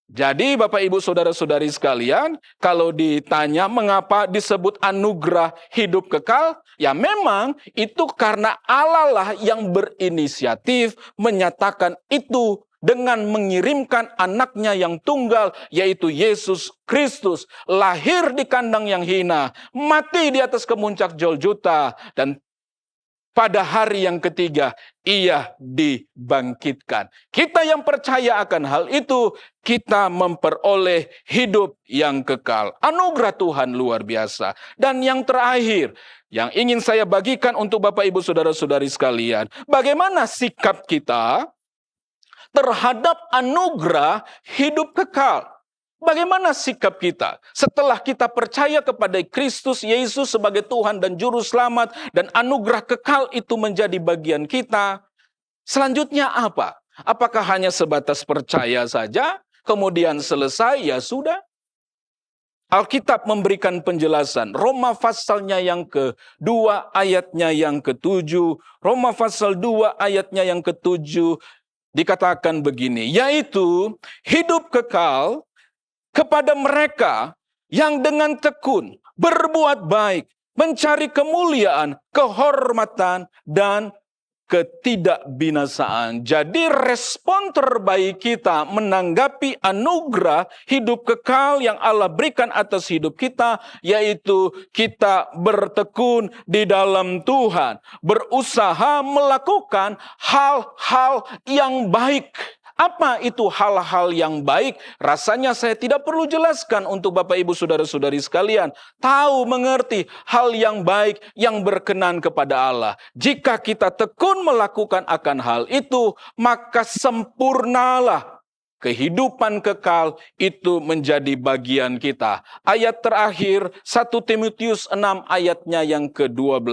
Jadi Bapak Ibu Saudara-saudari sekalian, kalau ditanya mengapa disebut anugerah hidup kekal, ya memang itu karena Allah lah yang berinisiatif menyatakan itu dengan mengirimkan anaknya yang tunggal, yaitu Yesus Kristus, lahir di kandang yang hina, mati di atas kemuncak Golgota, dan pada hari yang ketiga, Ia dibangkitkan. Kita yang percaya akan hal itu, kita memperoleh hidup yang kekal. Anugerah Tuhan luar biasa. Dan yang terakhir, yang ingin saya bagikan untuk Bapak Ibu Saudara-saudari sekalian, bagaimana sikap kita terhadap anugerah hidup kekal? Bagaimana sikap kita setelah kita percaya kepada Kristus Yesus sebagai Tuhan dan Juru Selamat, dan anugerah kekal itu menjadi bagian kita? Selanjutnya apa? Apakah hanya sebatas percaya saja, kemudian selesai, ya sudah? Alkitab memberikan penjelasan. Roma pasalnya yang ke-2 ayatnya yang ke-7. Roma pasal 2 ayatnya yang ke-7 dikatakan begini, yaitu hidup kekal kepada mereka yang dengan tekun berbuat baik, mencari kemuliaan, kehormatan, dan ketidakbinasaan. Jadi respon terbaik kita menanggapi anugerah hidup kekal yang Allah berikan atas hidup kita, yaitu kita bertekun di dalam Tuhan, berusaha melakukan hal-hal yang baik. Apa itu hal-hal yang baik? Rasanya saya tidak perlu jelaskan untuk Bapak Ibu Saudara-saudari sekalian. Tahu, mengerti hal yang baik yang berkenan kepada Allah. Jika kita tekun melakukan akan hal itu, maka sempurnalah kehidupan kekal itu menjadi bagian kita. Ayat terakhir 1 Timotius 6 ayatnya yang ke-12.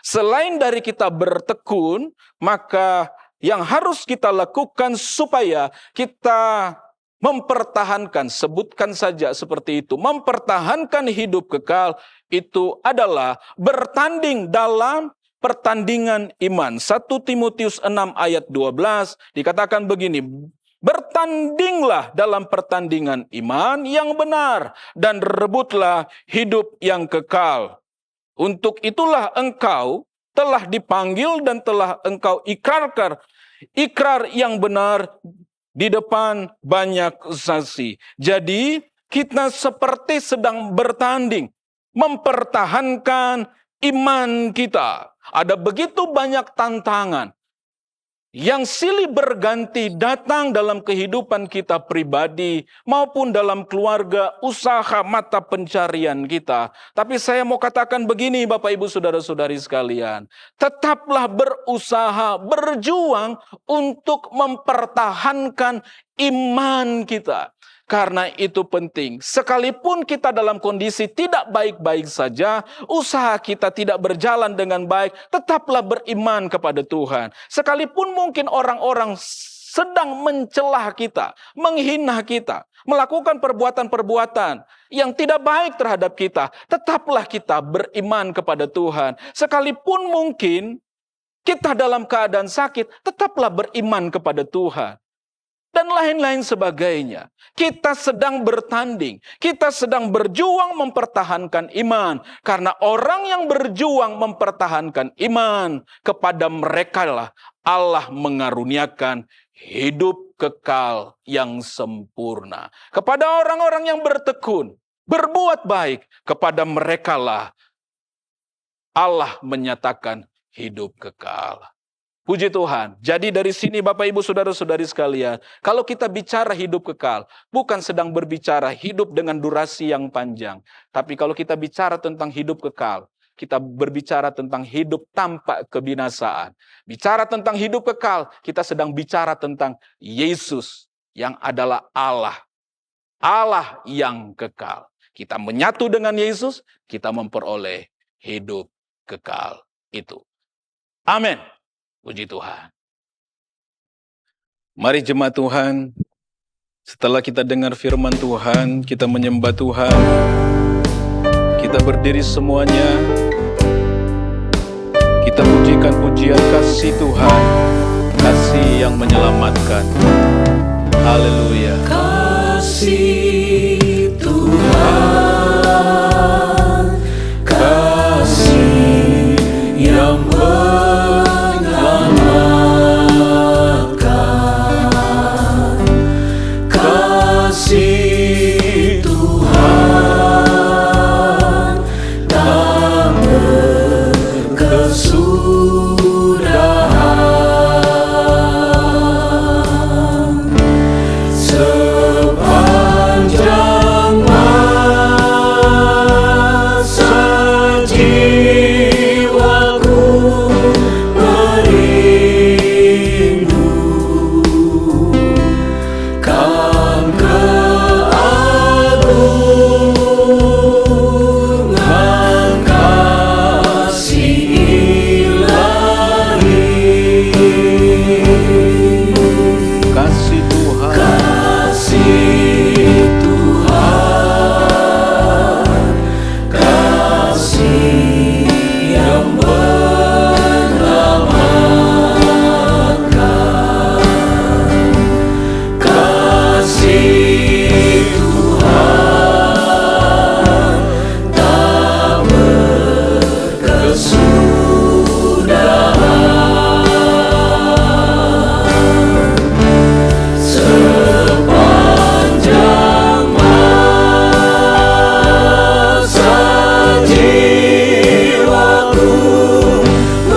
Selain dari kita bertekun, maka yang harus kita lakukan supaya kita mempertahankan, sebutkan saja seperti itu, mempertahankan hidup kekal, itu adalah bertanding dalam pertandingan iman. 1 Timotius 6 ayat 12 dikatakan begini, bertandinglah dalam pertandingan iman yang benar dan rebutlah hidup yang kekal. Untuk itulah engkau telah dipanggil dan telah engkau ikrarkan ikrar yang benar di depan banyak saksi. Jadi kita seperti sedang bertanding, mempertahankan iman kita. Ada begitu banyak tantangan yang silih berganti datang dalam kehidupan kita pribadi maupun dalam keluarga, usaha, mata pencarian kita. Tapi saya mau katakan begini Bapak Ibu Saudara-saudari sekalian, tetaplah berusaha, berjuang untuk mempertahankan iman kita. Karena itu penting, sekalipun kita dalam kondisi tidak baik-baik saja, usaha kita tidak berjalan dengan baik, tetaplah beriman kepada Tuhan. Sekalipun mungkin orang-orang sedang mencelah kita, menghina kita, melakukan perbuatan-perbuatan yang tidak baik terhadap kita, tetaplah kita beriman kepada Tuhan. Sekalipun mungkin kita dalam keadaan sakit, tetaplah beriman kepada Tuhan. Dan lain-lain sebagainya. Kita sedang bertanding, kita sedang berjuang mempertahankan iman. Karena orang yang berjuang mempertahankan iman, kepada mereka lah Allah mengaruniakan hidup kekal yang sempurna. Kepada orang-orang yang bertekun, berbuat baik, kepada mereka lah Allah menyatakan hidup kekal. Puji Tuhan. Jadi dari sini Bapak Ibu Saudara-saudari sekalian, kalau kita bicara hidup kekal, bukan sedang berbicara hidup dengan durasi yang panjang. Tapi kalau kita bicara tentang hidup kekal, kita berbicara tentang hidup tanpa kebinasaan. Bicara tentang hidup kekal, kita sedang bicara tentang Yesus yang adalah Allah. Allah yang kekal. Kita menyatu dengan Yesus, kita memperoleh hidup kekal itu. Amin. Puji Tuhan. Mari jemaat Tuhan, setelah kita dengar firman Tuhan, kita menyembah Tuhan, kita berdiri semuanya, kita pujikan pujian kasih Tuhan, kasih yang menyelamatkan. Haleluya. Kasih Tuhan, kasih yang menyelamatkan, kasih Tuhan tak berkesudahan. Sepanjang masa jiwaku merindu kan keagungan kasih ilahi. Kasih Tuhan, Kasih Tuhan, kasih yang menyelamatkan, kasih Tuhan tak berkesudahan. Sepanjang masa jiwaku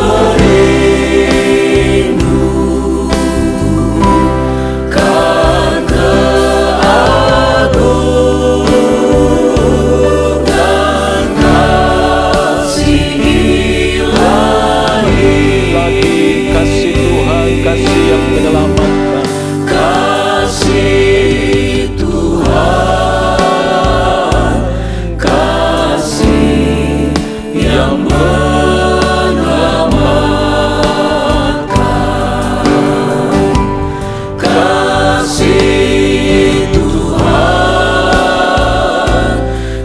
merindu kan keagungan kasih ilahi. kasih Tuhan, kasih yang menyelamatkan. Kasih Tuhan, kasih yang menyelamatkan, kasih Tuhan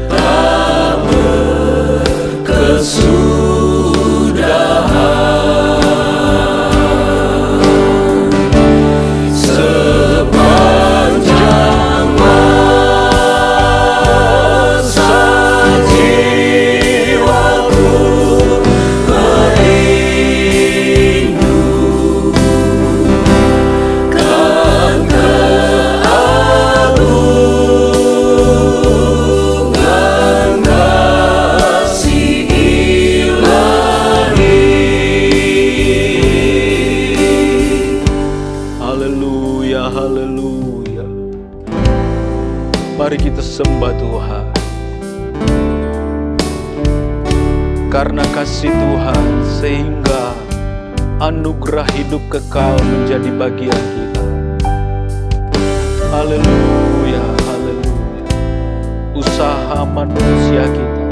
tak berkesudahan. Sepanjang masa jiwaku merindu kan keagungan kasih ilahi. Haleluya, haleluya. Mari kita sembah Tuhan. Karena kasih Tuhan sehingga anugerah hidup kekal menjadi bagian kita. Haleluya, haleluya. usaha manusia kita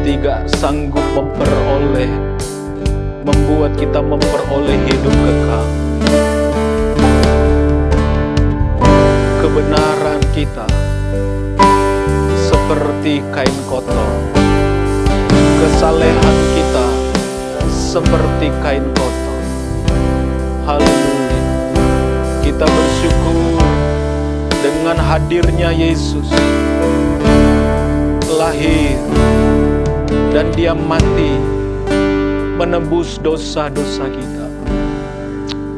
tidak sanggup membuat kita memperoleh hidup kekal. Kebenaran kita seperti kain kotor, kesalehan kita seperti kain kotor. Haleluya. Kita bersyukur dengan hadirnya Yesus lahir dan Dia mati menebus dosa-dosa kita.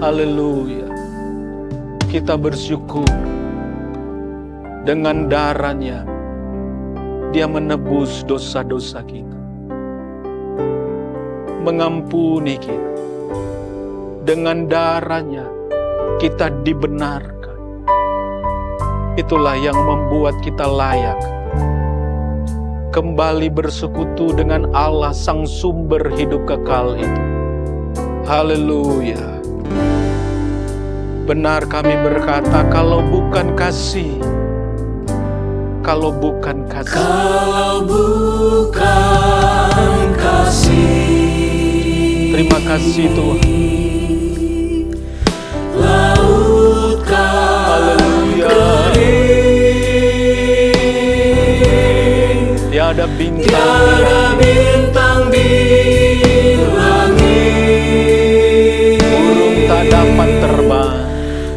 Haleluya. Kita bersyukur dengan darah-Nya Dia menebus dosa-dosa kita, mengampuni kita. Dengan darah-Nya kita dibenarkan. Itulah yang membuat kita layak kembali bersekutu dengan Allah Sang Sumber hidup kekal itu. Haleluya. Benar kami berkata, kalau bukan kasih, Kalau bukan kasih, terima kasih Tuhan. lautkah Haleluya. Tiada bintang di langit, burung tak dapat terbang.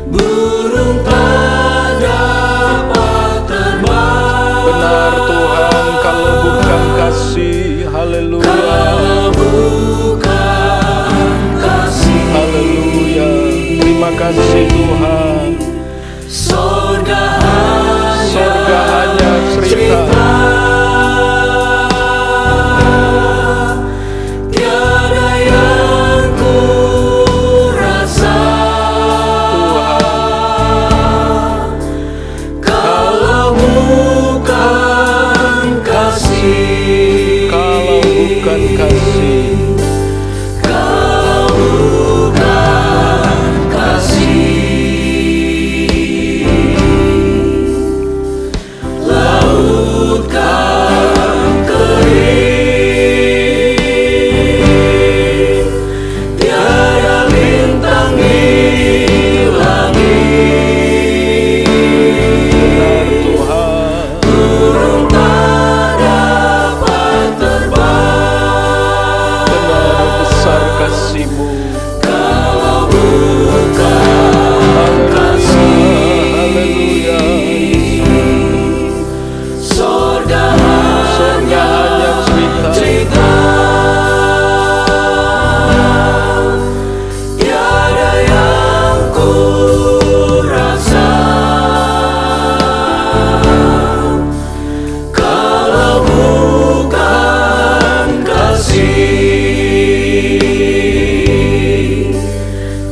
burung tak dapat terbang. Benar Tuhan, kalau bukan kasih. Haleluya. Kalau bukan kasih, Haleluya. Terima kasih Tuhan. sorga Surga hanya cerita. tiada yang ku rasa. Kalau bukan kasih, Kalau bukan kasih, kalau bukan kasih, laut kan kering, tiada bintang di langit, benar Tuhan. burung tak dapat terbang. Benar besar kasih-Mu. Kalau bukan kasih, Haleluya. sorga Surga hanya cerita. cerita, tiada yang ku rasa. Kalau bukan kasih,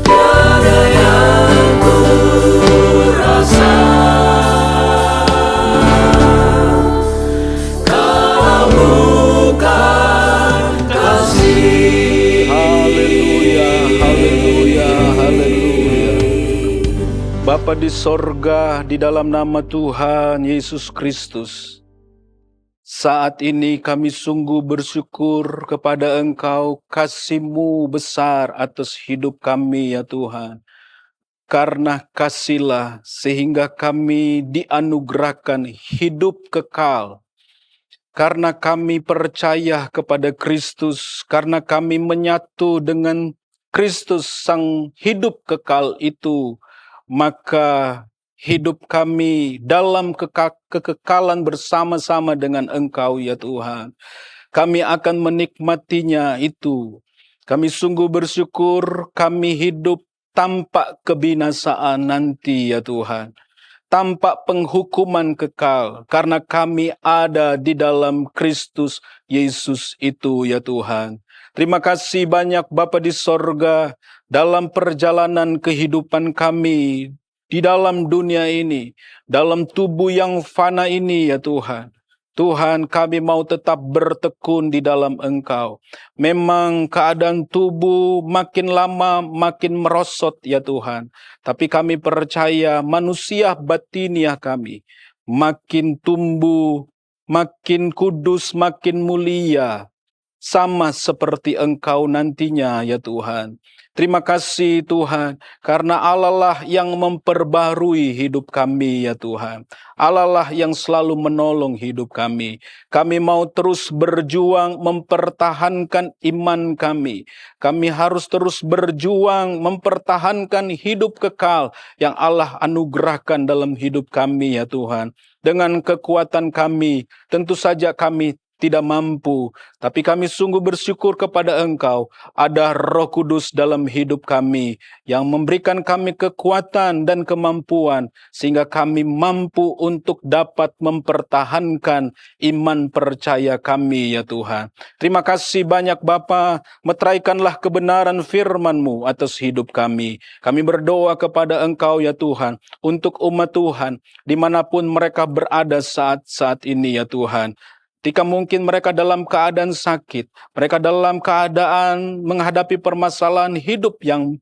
tiada yang ku rasa. Kalau bukan kasih, Haleluya, haleluya, haleluya. Bapa di sorga, di dalam nama Tuhan Yesus Kristus, saat ini kami sungguh bersyukur kepada Engkau, kasih-Mu besar atas hidup kami ya Tuhan. Karena kasih-Lah sehingga kami dianugerahkan hidup kekal. Karena kami percaya kepada Kristus, karena kami menyatu dengan Kristus Sang hidup kekal itu, maka hidup kami dalam kekekalan bersama-sama dengan Engkau ya Tuhan. Kami akan menikmatinya itu. Kami sungguh bersyukur kami hidup tanpa kebinasaan nanti ya Tuhan. Tanpa penghukuman kekal, karena kami ada di dalam Kristus Yesus itu ya Tuhan. Terima kasih banyak Bapa di sorga, dalam perjalanan kehidupan kami, di dalam dunia ini, dalam tubuh yang fana ini ya Tuhan. Tuhan, kami mau tetap bertekun di dalam Engkau. Memang keadaan tubuh makin lama makin merosot ya Tuhan. Tapi kami percaya manusia batiniah kami makin tumbuh, makin kudus, makin mulia, sama seperti Engkau nantinya ya Tuhan. Terima kasih Tuhan, karena Allah lah yang memperbarui hidup kami ya Tuhan. Allah lah yang selalu menolong hidup kami. Kami mau terus berjuang mempertahankan iman kami. Kami harus terus berjuang mempertahankan hidup kekal yang Allah anugerahkan dalam hidup kami ya Tuhan. Dengan kekuatan kami, tentu saja kami tidak mampu, tapi kami sungguh bersyukur kepada Engkau. Ada Roh Kudus dalam hidup kami yang memberikan kami kekuatan dan kemampuan sehingga kami mampu untuk dapat mempertahankan iman percaya kami ya Tuhan. Terima kasih banyak Bapa, meteraikanlah kebenaran firman-Mu atas hidup kami. Kami berdoa kepada Engkau ya Tuhan, untuk umat Tuhan dimanapun mereka berada saat ini ya Tuhan. Ketika mungkin mereka dalam keadaan sakit, mereka dalam keadaan menghadapi permasalahan hidup yang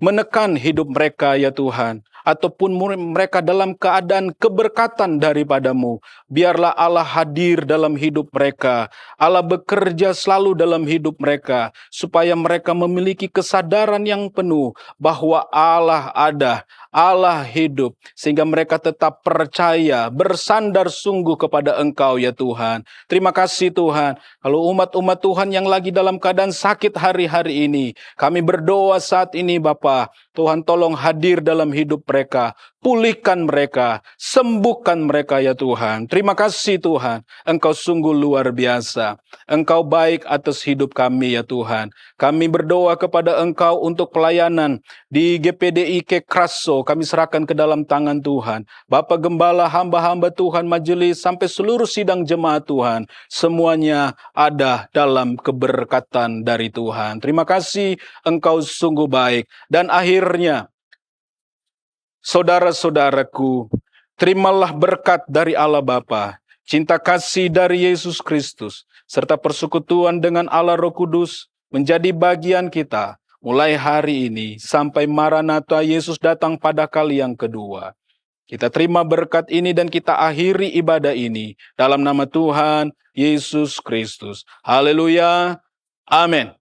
menekan hidup mereka ya Tuhan. Ataupun mereka dalam keadaan keberkatan daripada-Mu. Biarlah Allah hadir dalam hidup mereka. Allah bekerja selalu dalam hidup mereka. Supaya mereka memiliki kesadaran yang penuh bahwa Allah ada. Allah hidup, sehingga mereka tetap percaya, bersandar sungguh kepada Engkau ya Tuhan. Terima kasih Tuhan, kalau umat-umat Tuhan yang lagi dalam keadaan sakit hari-hari ini, kami berdoa saat ini Bapa, Tuhan tolong hadir dalam hidup mereka, pulihkan mereka, sembuhkan mereka ya Tuhan. Terima kasih Tuhan, Engkau sungguh luar biasa. Engkau baik atas hidup kami ya Tuhan. Kami berdoa kepada Engkau untuk pelayanan di GPDI Kekraso, kami serahkan ke dalam tangan Tuhan. Bapak Gembala, hamba-hamba Tuhan, majelis, sampai seluruh sidang jemaat Tuhan, semuanya ada dalam keberkatan dari Tuhan. Terima kasih, Engkau sungguh baik. Dan akhirnya, saudara-saudaraku, terimalah berkat dari Allah Bapa, cinta kasih dari Yesus Kristus, serta persekutuan dengan Allah Roh Kudus menjadi bagian kita mulai hari ini sampai Maranatha Yesus datang pada kali yang kedua. Kita terima berkat ini dan kita akhiri ibadah ini dalam nama Tuhan Yesus Kristus. Haleluya. Amin.